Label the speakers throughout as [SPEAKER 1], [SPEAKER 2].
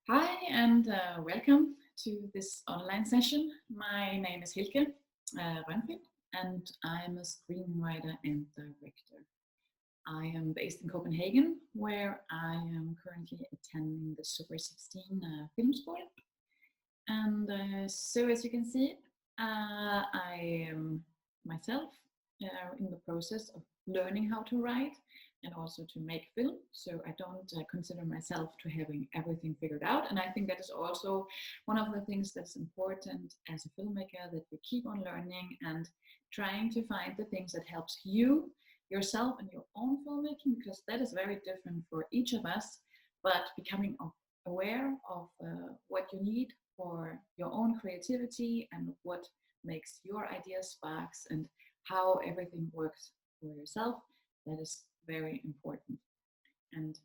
[SPEAKER 1] Hi and welcome to this online session. My name is Hilke Rönnfeldt and I'm a screenwriter and director. I am based in Copenhagen, where I am currently attending the Super 16 film school. And so as you can see, I am myself in the process of learning how to write and also to make film. So I don't consider myself to having everything figured out. And I think that is also one of the things that's important as a filmmaker, that you keep on learning and trying to find the things that helps you, yourself and your own filmmaking, because that is very different for each of us, but becoming aware of what you need for your own creativity and what makes your ideas sparks and how everything works for yourself, that is very important. And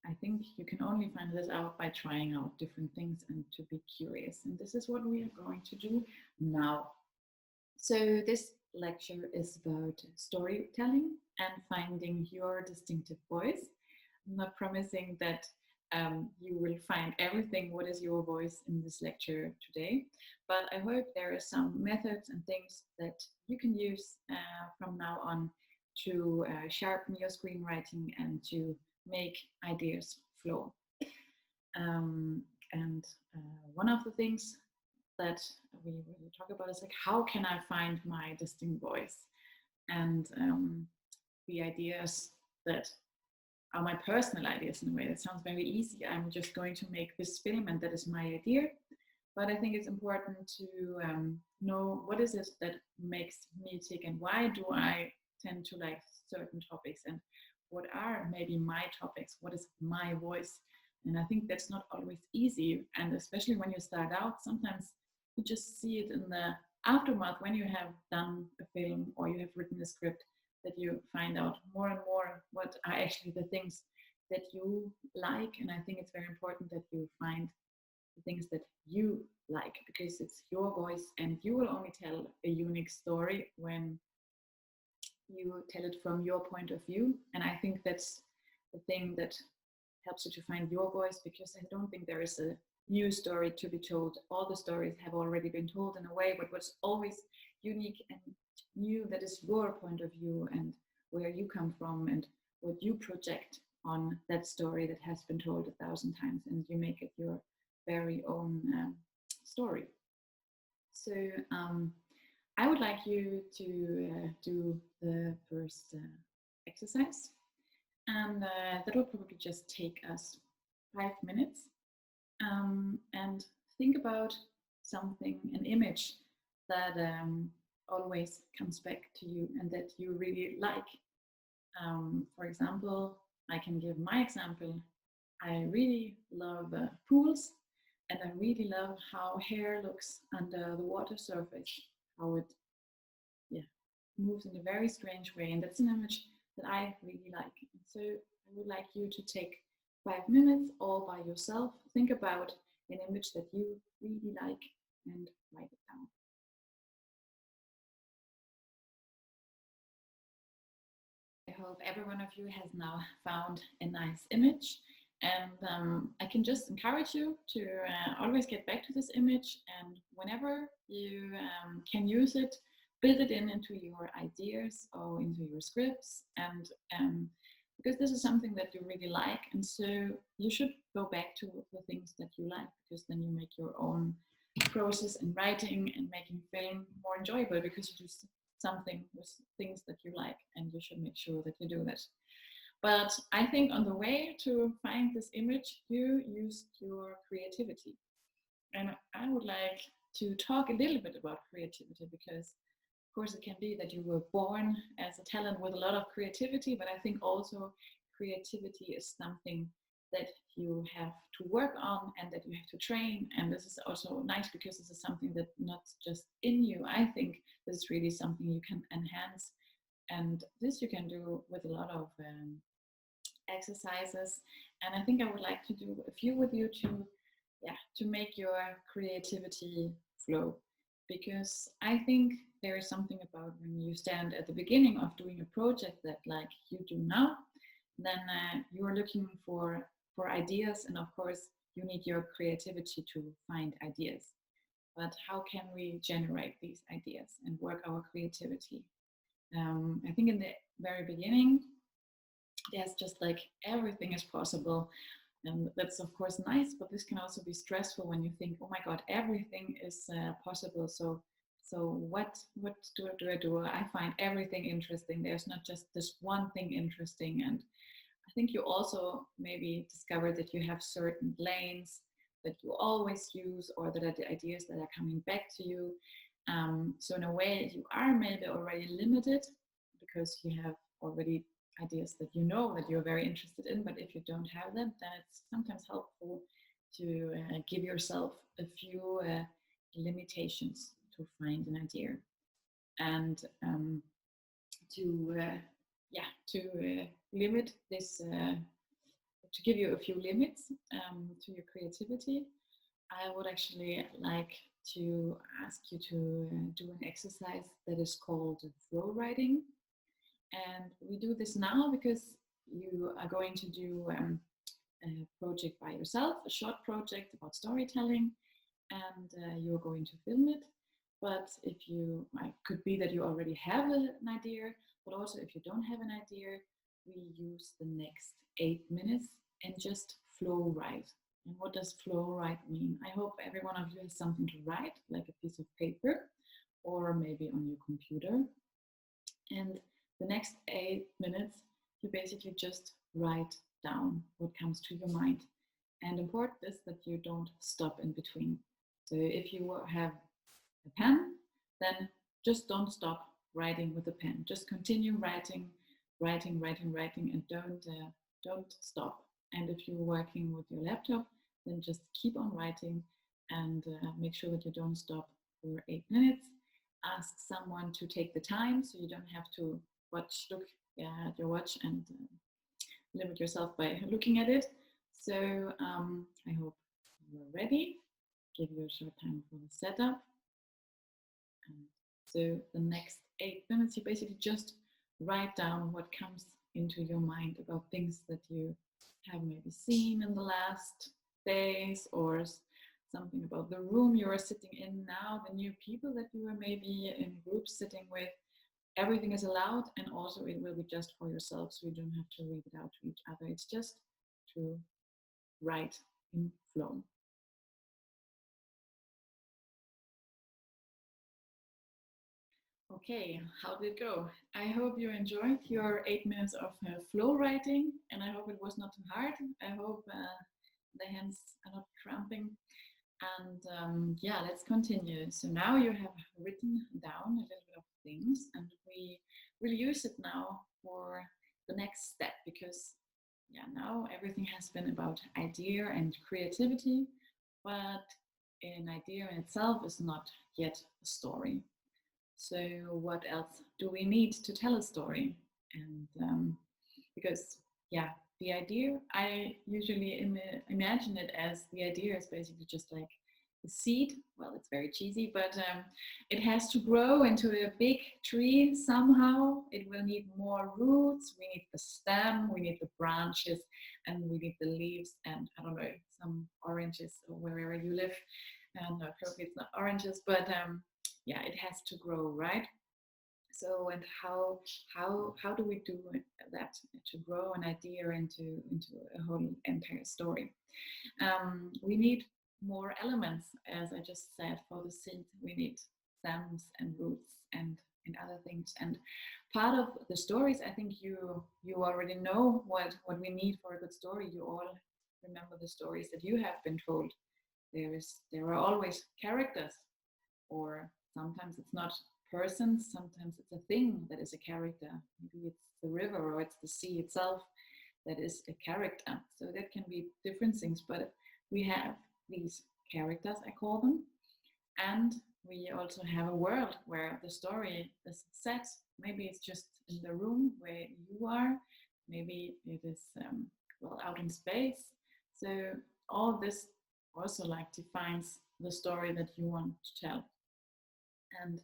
[SPEAKER 1] I think you can only find this out by trying out different things and to be curious. And this is what we are going to do now. So this lecture is about storytelling and finding your distinctive voice. I'm not promising that you will find everything what is your voice in this lecture today, but I hope there are some methods and things that you can use from now on to sharpen your screenwriting and to make ideas flow. Um, and one of the things that we really talk about is like, how can I find my distinct voice? And the ideas that are my personal ideas in a way. That sounds very easy. I'm just going to make this film and that is my idea. But I think it's important to know what is it that makes me tick and why do I tend to like certain topics and what are maybe my topics, what is my voice. And I think that's not always easy. And especially when you start out, sometimes you just see it in the aftermath when you have done a film or you have written a script, that you find out more and more what are actually the things that you like. And I think it's very important that you find the things that you like, because it's your voice and you will only tell a unique story when you tell it from your point of view. And I think that's the thing that helps you to find your voice, because I don't think there is a new story to be told. All the stories have already been told in a way, but what's always unique and new, that is your point of view and where you come from and what you project on that story that has been told 1,000 times, and you make it your very own story. So I would like you to do the first exercise, and that will probably just take us 5 minutes. And think about something, an image that always comes back to you and that you really like. For example, I can give my example. I really love pools, and I really love how hair looks under the water surface, how it, yeah, moves in a very strange way. And that's an image that I really like. And so I would like you to take 5 minutes all by yourself. Think about an image that you really like and write it down. I hope every one of you has now found a nice image. And I can just encourage you to always get back to this image, and whenever you can use it, build it into your ideas or into your scripts. And because this is something that you really like, and so you should go back to the things that you like, because then you make your own process in writing and making film more enjoyable, because you do something with things that you like, and you should make sure that you do that. But I think on the way to find this image, you used your creativity. And I would like to talk a little bit about creativity, because of course it can be that you were born as a talent with a lot of creativity, but I think also creativity is something that you have to work on and that you have to train. And this is also nice because this is something that not just in you. I think this is really something you can enhance, and this you can do with a lot of exercises. And I think I would like to do a few with you to, yeah, to make your creativity flow, because I think there is something about when you stand at the beginning of doing a project that like you do now, then you're looking for ideas, and of course you need your creativity to find ideas. But how can we generate these ideas and work our creativity? I think in the very beginning, there's just like everything is possible. And that's of course nice, but this can also be stressful when you think, oh my God, everything is possible. So what do I do? I find everything interesting. There's not just this one thing interesting. And I think you also maybe discover that you have certain lanes that you always use, or that are the ideas that are coming back to you. So in a way, you are maybe already limited because you have already ideas that you know that you're very interested in. But if you don't have them, then it's sometimes helpful to give yourself a few limitations to find an idea, and to limit this, to give you a few limits to your creativity. I would actually like to ask you to do an exercise that is called flow writing. And we do this now because you are going to do a project by yourself, a short project about storytelling, and you're going to film it. But if you, it could be that you already have an idea, but also if you don't have an idea, we use the next 8 minutes and just flow write. And what does flow write mean? I hope every one of you has something to write, like a piece of paper or maybe on your computer. And the next 8 minutes, you basically just write down what comes to your mind. And important is that you don't stop in between. So if you have a pen, then just don't stop writing with a pen. Just continue writing, writing, and don't stop. And if you're working with your laptop, then just keep on writing and make sure that you don't stop for 8 minutes. Ask someone to take the time so you don't have to look at your watch and limit yourself by looking at it. So I hope you're ready. Give you a short time for the setup. And so the next 8 minutes, you basically just write down what comes into your mind about things that you have maybe seen in the last days, or something about the room you are sitting in now, the new people that you are maybe in groups sitting with. Everything is allowed, and also it will be just for yourself, so you don't have to read it out to each other. It's just to write in flow. Okay, how did it go? I hope you enjoyed your 8 minutes of flow writing, and I hope it was not too hard. I hope the hands are not cramping. And yeah, let's continue. So now you have written down a little bit of things, and we will use it now for the next step, because yeah, now everything has been about idea and creativity, but an idea in itself is not yet a story. So what else do we need to tell a story? And because yeah, the idea, I usually imagine it as the idea is basically just like a seed. Well, it's very cheesy, but it has to grow into a big tree somehow. It will need more roots. We need the stem, we need the branches, and we need the leaves, and I don't know, some oranges or wherever you live. And probably it's not oranges, but yeah, it has to grow, right? So, and how do we do that to grow an idea into a whole entire story? We need more elements, as I just said. For the seed, we need stems and roots and other things. And part of the stories, I think you already know what we need for a good story. You all remember the stories that you have been told. There are always characters, or sometimes it's not persons, sometimes it's a thing that is a character. Maybe it's the river or it's the sea itself that is a character. So that can be different things, but we have these characters, I call them, and we also have a world where the story is set. Maybe it's just in the room where you are, maybe it is well, out in space. So all of this also like defines the story that you want to tell. And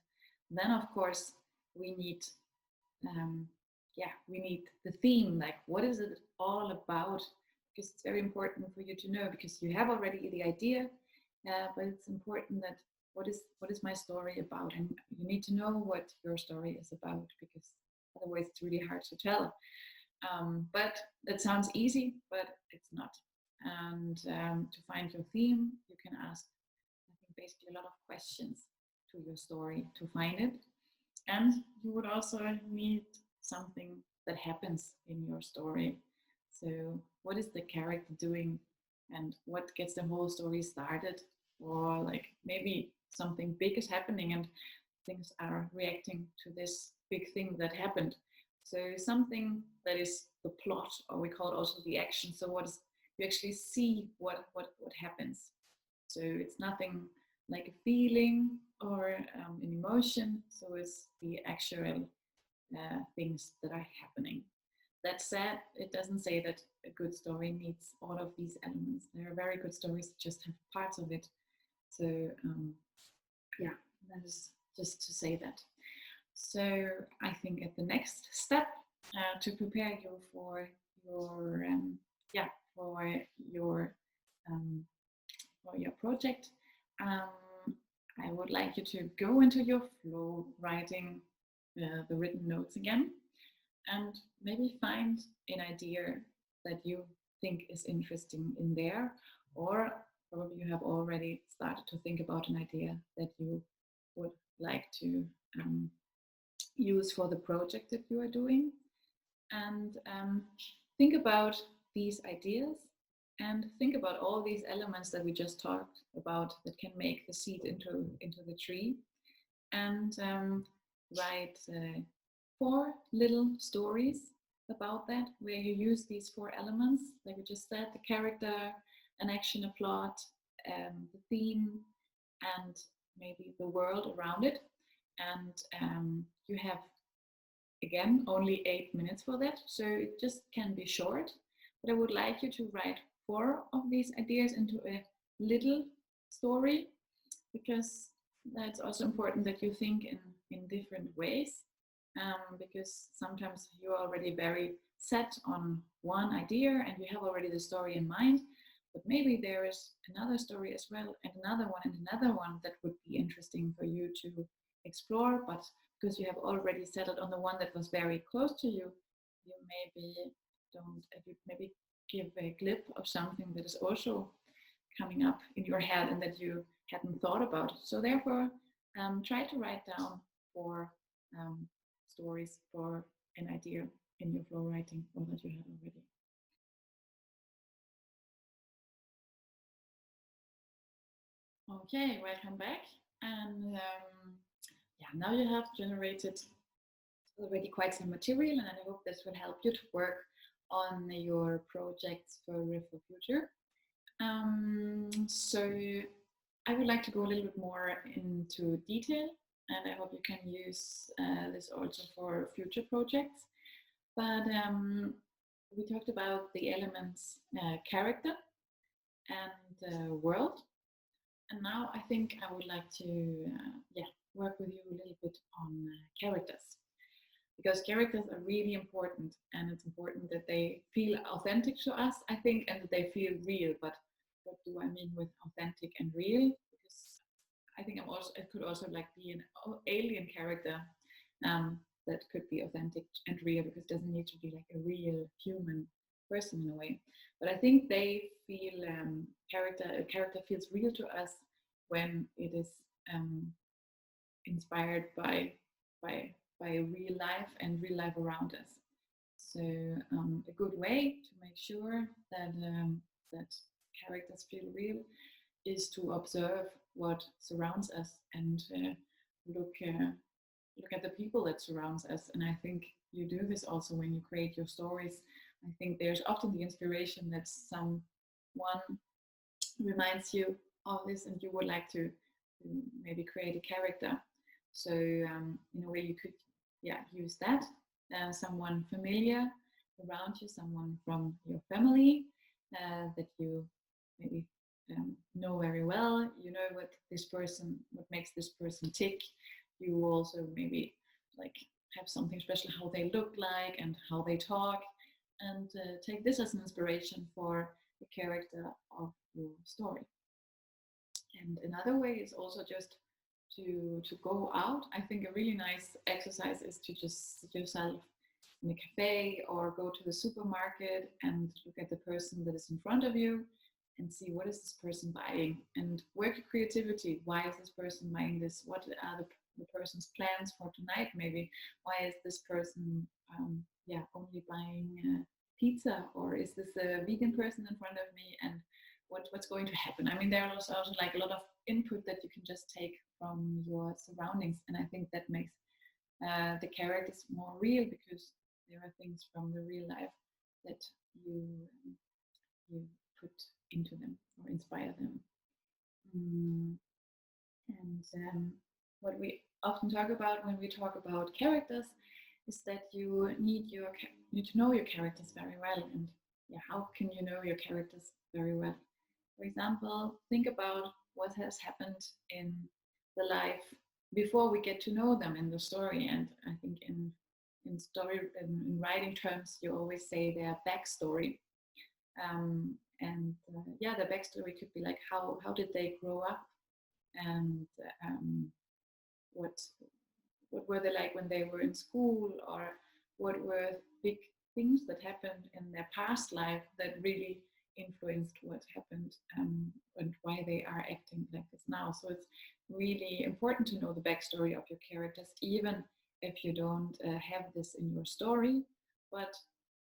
[SPEAKER 1] then of course we need we need the theme, like what is it all about because it's very important for you to know, because you have already the idea, but it's important that what is my story about, and you need to know what your story is about, because otherwise it's really hard to tell. But that sounds easy, but it's not. And to find your theme, you can ask, I think, basically a lot of questions to your story to find it. And you would also need something that happens in your story. So, what is the character doing, and what gets the whole story started? Or, like, maybe something big is happening and things are reacting to this big thing that happened. So, something that is the plot, or we call it also the action. So, what is you actually see what happens. So, it's nothing like a feeling or an emotion. So it's the actual things that are happening. That said, it doesn't say that a good story needs all of these elements. There are very good stories that just have parts of it. So yeah, that is just to say that. So I think at the next step, to prepare you for your yeah for your um, for your project, I would like you to go into your flow writing the written notes again, and maybe find an idea that you think is interesting in there, or probably you have already started to think about an idea that you would like to use for the project that you are doing. And think about these ideas, and think about all these elements that we just talked about that can make the seed into the tree, and write 4 little stories about that, where you use these 4 elements like we just said: the character, an action, a plot, the theme, and maybe the world around it. And you have, again, only 8 minutes for that, so it just can be short. But I would like you to write 4 of these ideas into a little story, because that's also important that you think in different ways, because sometimes you're already very set on one idea and you have already the story in mind, but maybe there is another story as well, and another one that would be interesting for you to explore. But because you have already settled on the one that was very close to you, you maybe don't, you maybe give a clip of something that is also coming up in your head and that you hadn't thought about. So therefore, try to write down 4 stories for an idea in your flow writing, or that you have already. Okay, welcome back. And yeah, now you have generated already quite some material, and I hope this will help you to work on your projects for future. So I would like to go a little bit more into detail, and I hope you can use this also for future projects. But we talked about the elements character and world, and now I think I would like to yeah, work with you a little bit on characters, because characters are really important, and it's important that they feel authentic to us, I think, and that they feel real. But what do I mean with authentic and real? Because I think it could also like be an alien character that could be authentic and real, because it doesn't need to be like a real human person in a way. But I think they feel a character feels real to us when it is inspired by by real life and real life around us. So a good way to make sure that characters feel real is to observe what surrounds us, and look at the people that surrounds us. And I think you do this also when you create your stories. I think there's often the inspiration that someone reminds you of this, and you would like to maybe create a character. So in a way you could, yeah, use that, someone familiar around you, someone from your family that you maybe know very well. You know what makes this person tick. You also maybe like have something special, how they look like and how they talk. and take this as an inspiration for the character of your story. And another way is also just to go out. I think a really nice exercise is to just sit yourself in a cafe or go to the supermarket and look at the person that is in front of you and see what is this person buying, and work your creativity. Why is this person buying this? What are the person's plans for tonight? Maybe why is this person only buying pizza, or is this a vegan person in front of me, and what's going to happen? I mean, there's also like a lot of input that you can just take from your surroundings, and I think that makes the characters more real, because there are things from the real life that you you put into them or inspire them. Mm, and what we often talk about when we talk about characters is that you need to know your characters very well. And yeah, how can you know your characters very well? For example, think about what has happened in the life before we get to know them in the story. And I think in writing terms, you always say their backstory. Yeah, the backstory could be like how did they grow up, and what what were they like when they were in school, or what were big things that happened in their past life that really influenced what happened, and why they are acting like this now. So it's really important to know the backstory of your characters, even if you don't have this in your story. But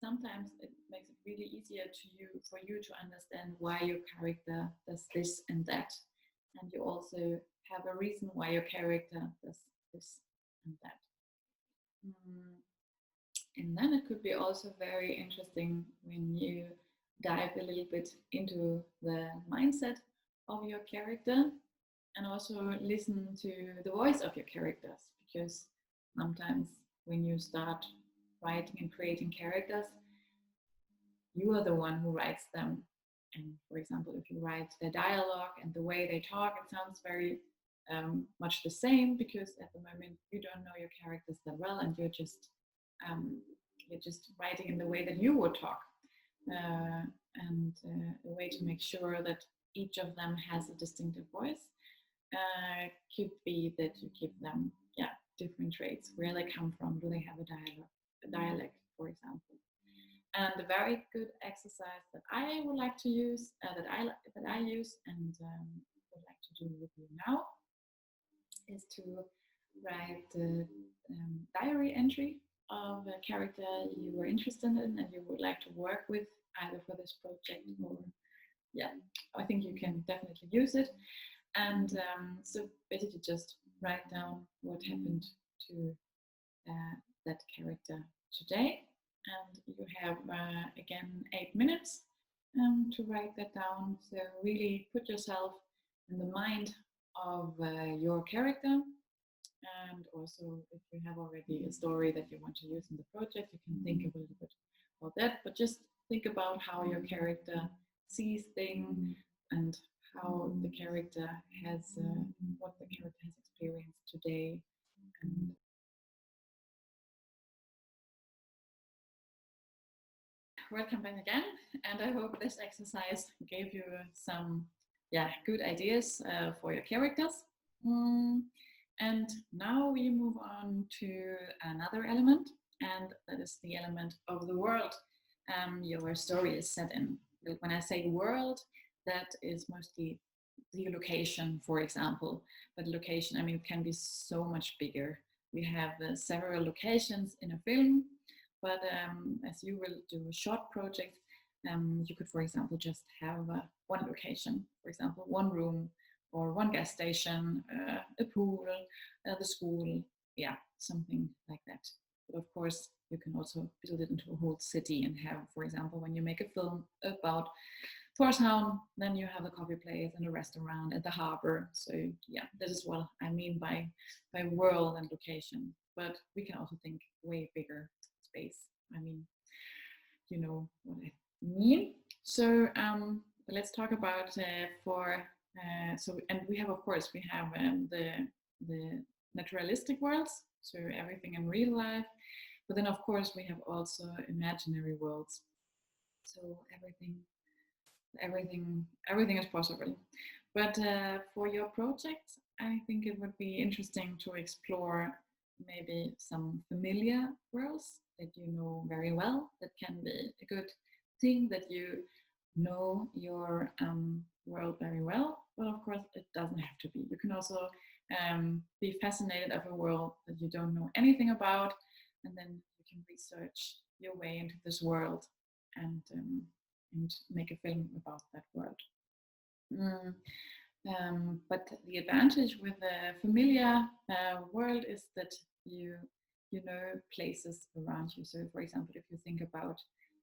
[SPEAKER 1] sometimes it makes it really easier for you to understand why your character does this and that, and you also have a reason why your character does this and that. Mm, and then it could be also very interesting when you dive a little bit into the mindset of your character, and also listen to the voice of your characters, because sometimes when you start writing and creating characters, you are the one who writes them. And for example, if you write their dialogue and the way they talk, it sounds very much the same, because at the moment you don't know your characters that well, and um, you're just writing in the way that you would talk. A way to make sure that each of them has a distinctive voice could be that you give them different traits, where they come from. Do they have a dialect, for example? And a very good exercise that I would like to use, that I use, and would like to do with you now, is to write the diary entry of a character you were interested in and you would like to work with, either for this project or I think you can definitely use it. And so basically just write down what happened to that character today. And you have, again, 8 minutes to write that down. So really put yourself in the mind of your character. And also, if you have already a story that you want to use in the project, you can think a little bit about that. But just think about how your character sees things, and how the character has, what the character has experienced today. And welcome back again, and I hope this exercise gave you some good ideas for your characters. And now we move on to another element, and that is the element of the world your story is set in. When I say world, that is mostly the location, for example. But location, I mean, can be so much bigger. We have several locations in a film, but as you will do a short project, you could, for example, just have one location, for example, one room or one gas station, a pool, the school, something like that. But of course, you can also build it into a whole city and have, for example, when you make a film about Tórshavn, then you have a coffee place and a restaurant at the harbor. So this is what I mean by world and location. But we can also think way bigger space. I mean, you know what I mean. So let's talk about and we have, of course, we have the naturalistic worlds, so everything in real life. But then, of course, we have also imaginary worlds. So everything is possible. But for your project, I think it would be interesting to explore maybe some familiar worlds that you know very well. That can be a good thing that you know your world very well. But of course, it doesn't have to be. You can also be fascinated of a world that you don't know anything about, and then you can research your way into this world and make a film about that world. Mm. But the advantage with a familiar world is that you you know places around you. So, for example, if you think about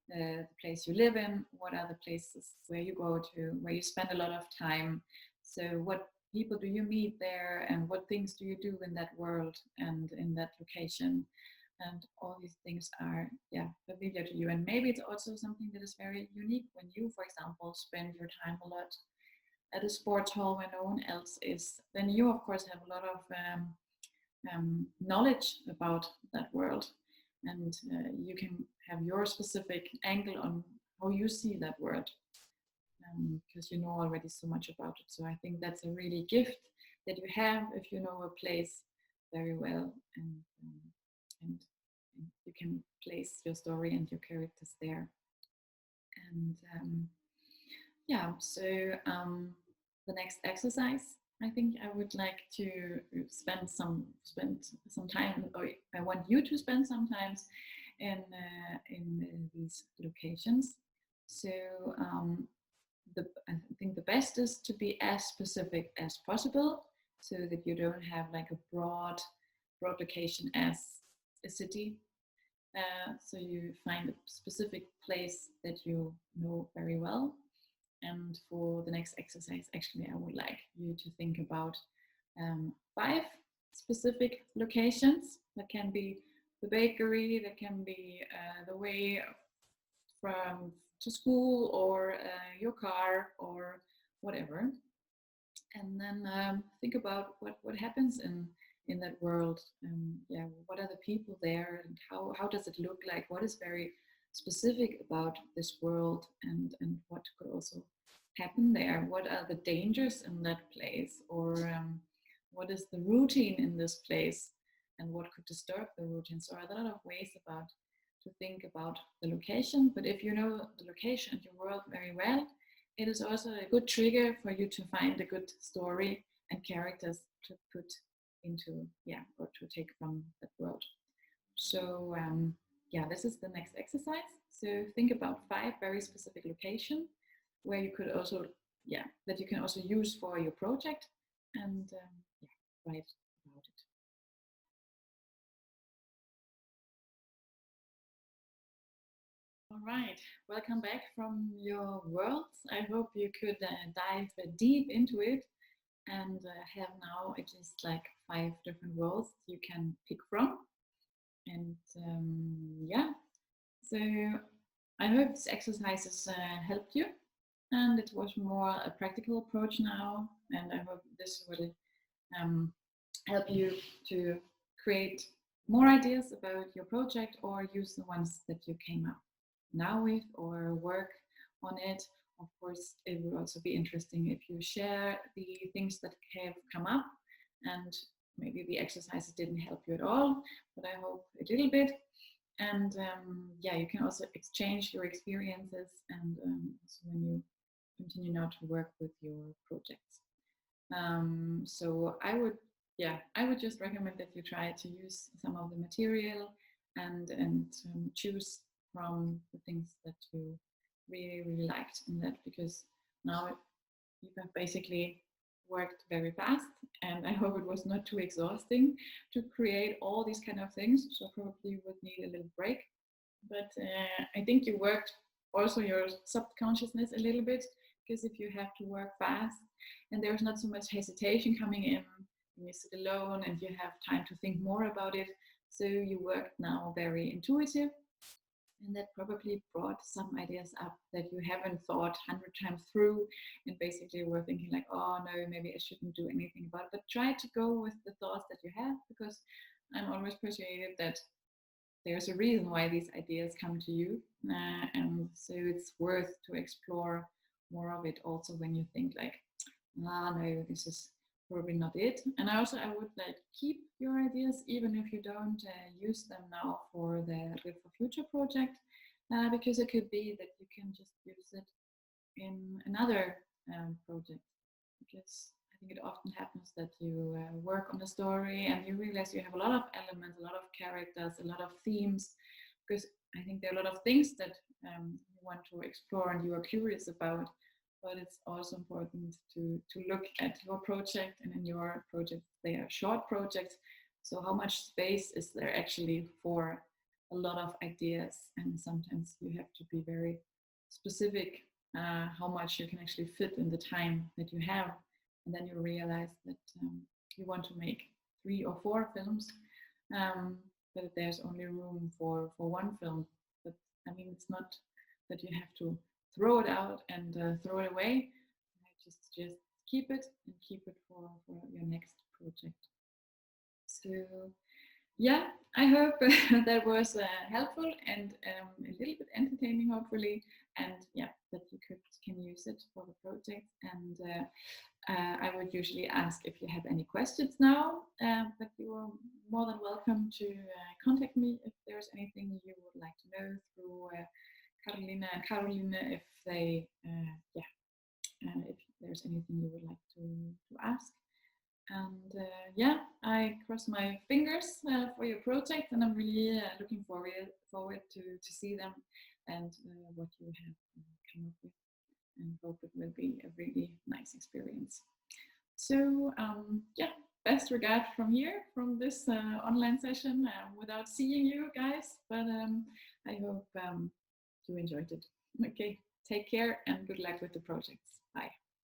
[SPEAKER 1] the place you live in, what are the places where you go to, where you spend a lot of time? So, what people do you meet there, and what things do you do in that world and in that location? And all these things are familiar to you. And maybe it's also something that is very unique when you, for example, spend your time a lot at a sports hall where no one else is, then you of course have a lot of knowledge about that world, and you can have your specific angle on how you see that world, because you know already so much about it. So I think that's a really gift that you have if you know a place very well, and, and you can place your story and your characters there. And the next exercise, I think I would like to spend some time, or I want you to spend some time in these locations. So I think the best is to be as specific as possible, so that you don't have like a broad location as a city. So you find a specific place that you know very well. And for the next exercise, actually, I would like you to think about 5 specific locations. That can be the bakery, that can be the way from to school, or your car, or whatever. And then think about what happens in that world. What are the people there, and how does it look like? What is very specific about this world, and what could also happen there? What are the dangers in that place, or what is the routine in this place, and what could disturb the routine? So there are a lot of ways about to think about the location. But if you know the location and your world very well, it is also a good trigger for you to find a good story and characters to put into, or to take from that world. So this is the next exercise. So think about 5 very specific locations where you could also, that you can also use for your project, and write about it. All right, welcome back from your worlds. I hope you could dive deep into it, and have now at least like 5 different worlds you can pick from. And so I hope this exercises helped you, and it was more a practical approach now, and I hope this will help you to create more ideas about your project, or use the ones that you came up now with, or work on it. Of course, it would also be interesting if you share the things that have come up, and maybe the exercises didn't help you at all, but I hope a little bit. And you can also exchange your experiences, and also when you continue now to work with your projects. So I would just recommend that you try to use some of the material, and choose from the things that you really liked in that, because now you have basically worked very fast, and I hope it was not too exhausting to create all these kind of things. So probably you would need a little break. But I think you worked also your subconsciousness a little bit, because if you have to work fast and there's not so much hesitation coming in, and you sit alone and you have time to think more about it, so you worked now very intuitive, and that probably brought some ideas up that you haven't thought 100 times through, and basically were thinking like, oh no, maybe I shouldn't do anything about it. But try to go with the thoughts that you have, because I'm always persuaded that there's a reason why these ideas come to you, and so it's worth to explore more of it also when you think like, ah, no, this is probably not it. And I would like keep your ideas even if you don't use them now for the Live for Future project, because it could be that you can just use it in another project. Because I think it often happens that you work on a story and you realize you have a lot of elements, a lot of characters, a lot of themes. Because I think there are a lot of things that you want to explore and you are curious about. But it's also important to look at your project, and in your project, they are short projects. So how much space is there actually for a lot of ideas? And sometimes you have to be very specific how much you can actually fit in the time that you have. And then you realize that you want to make 3 or 4 films, but there's only room for one film. But I mean, it's not that you have to throw it out and throw it away. Just keep it and keep it for your next project. So yeah, I hope that was helpful and a little bit entertaining, hopefully. And yeah, that you can use it for the project. And I would usually ask if you have any questions now, but you are more than welcome to contact me if there's anything you would like to know through Carolina and Caroline, if they, if there's anything you would like to ask. And yeah, I cross my fingers for your project, and I'm really looking forward to see them and what you have come up with, and hope it will be a really nice experience. So yeah, best regard from here, from this online session without seeing you guys, but I hope you enjoyed it. Okay, take care and good luck with the projects. Bye.